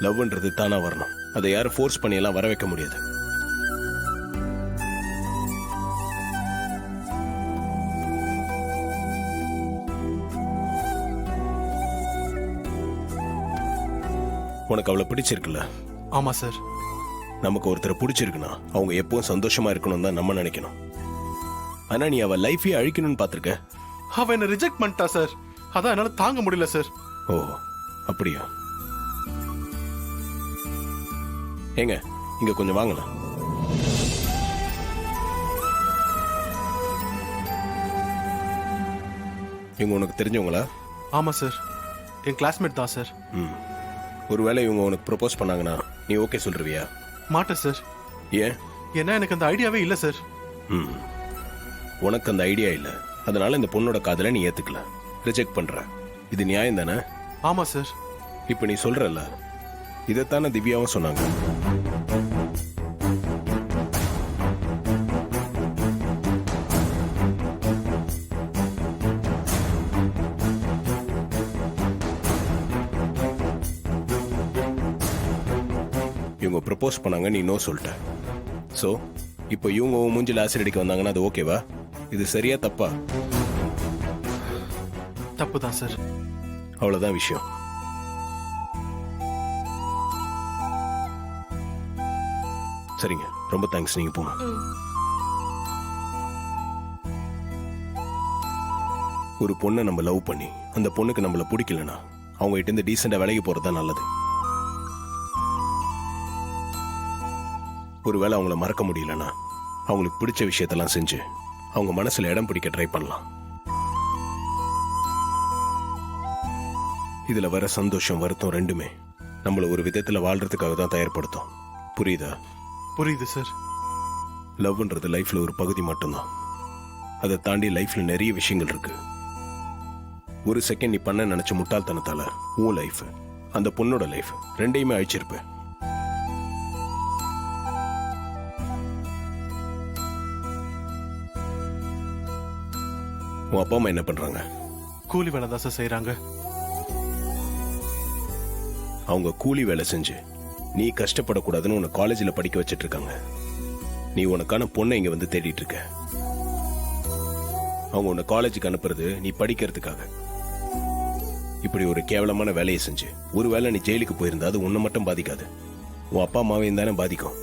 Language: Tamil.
லவ்ன்றது தானா வரணும். அதை யாரும் ஃபோர்ஸ் பண்ணி எல்லாம் வர வைக்க முடியாது. உனக்கு அவளை பிடிச்சிருக்குல்ல? ஆமா சார். நமக்கு ஒருத்தரை பிடிச்சிருக்குன்னா அவங்க எப்பவும் சந்தோஷமா இருக்கணும் தான் நம்ம நினைக்கணும். ஆனா நீ அவ லைஃபையே அழிக்கணும்னு பாத்திருக்க. அவ என்ன ரிஜெக்ட் பண்ணிட்டா சார். அதான் என்னால தாங்க முடியல சார். ஓ அப்படியா? ஏங்க இங்க கொஞ்சம் வாங்கலாம். இவங்க உனக்கு தெரிஞ்சவங்களா? ஆமா சார், என் கிளாஸ்மேட் தான் சார். ஒருவேளை இவங்க உனக்கு ப்ரொபோஸ் பண்ணாங்கன்னா நீ ஓகே சொல்றியா? மாட்டேன் சார். ஏன்? ஏன்னா எனக்கு அந்த ஐடியாவே இல்ல சார். உனக்கு அந்த ஐடியா இல்ல, அதனால இந்த பொண்ணோட காதலை நீ ஏத்துக்கல, ரிஜெக்ட் பண்ற. இது நியாயம் தானே? ஆமா சார். இப்ப நீ சொல்றல, இதைத்தானே திவ்யாவும் சொன்னாங்க. இவங்க ப்ரப்போஸ் பண்ணாங்க, நீ நோ சொல்லிட்ட. ஸோ இப்போ இவங்க மூஞ்சில் ஆசிட் அடிக்க வந்தாங்கன்னா அது ஓகேவா? இது சரியா தப்பா? தப்பு தான் சார். அவ்வளோதான் விஷயம். சரிங்க, ரொம்ப தேங்க்ஸ். நீங்க போங்க. ஒரு பொண்ணை நம்ம லவ் பண்ணி அந்த பொண்ணுக்கு நம்மள பிடிக்கலனா அவங்க கிட்ட இருந்து டீசெண்டா விலகி போறதுதான் நல்லது. ஒருவேளை அவங்கள மறக்க முடியலன்னா அவங்களுக்கு பிடிச்ச விஷயத்தெல்லாம் செஞ்சு அவங்க மனசுல இடம் பிடிக்க ட்ரை பண்ணலாம். இதுல வர சந்தோஷம் வருத்தம் ரெண்டுமே நம்மள ஒரு விதத்துல வாழ்றதுக்காக தான் தயார்படுத்தும். புரியுதா? புரியுது சார். லவ்ன்றது லைஃப்ல ஒரு பகுதி மட்டும்தான். அதை தாண்டி லைஃப்ல நிறைய விஷயங்கள் இருக்கு. ஒரு செகண்ட் நீ பண்ண நினைச்ச முட்டாள்தனத்தால உன் லைஃப், அந்த பொண்ணோட லைஃப் ரெண்டையுமே அழிச்சிருப்ப. உன் அப்பா அம்மா என்ன பண்றாங்க? கூலி வேலை தான் சார் செய்யறாங்க. அவங்க கூலி வேலை செஞ்சு நீ கஷ்டப்படக்கூடாதுன்னு உன்னை காலேஜில் படிக்க வச்சிட்டு இருக்காங்க. நீ உனக்கான பொண்ணை இங்க வந்து தேடிட்டு இருக்க. அவங்க உன்னை காலேஜுக்கு அனுப்புறது நீ படிக்கிறதுக்காக. இப்படி ஒரு கேவலமான வேலையை செஞ்சு ஒருவேளை நீ ஜெயிலுக்கு போயிருந்தா அது உன்னை மட்டும் பாதிக்காது, உன் அப்பா அம்மாவையும் தானே பாதிக்கும்.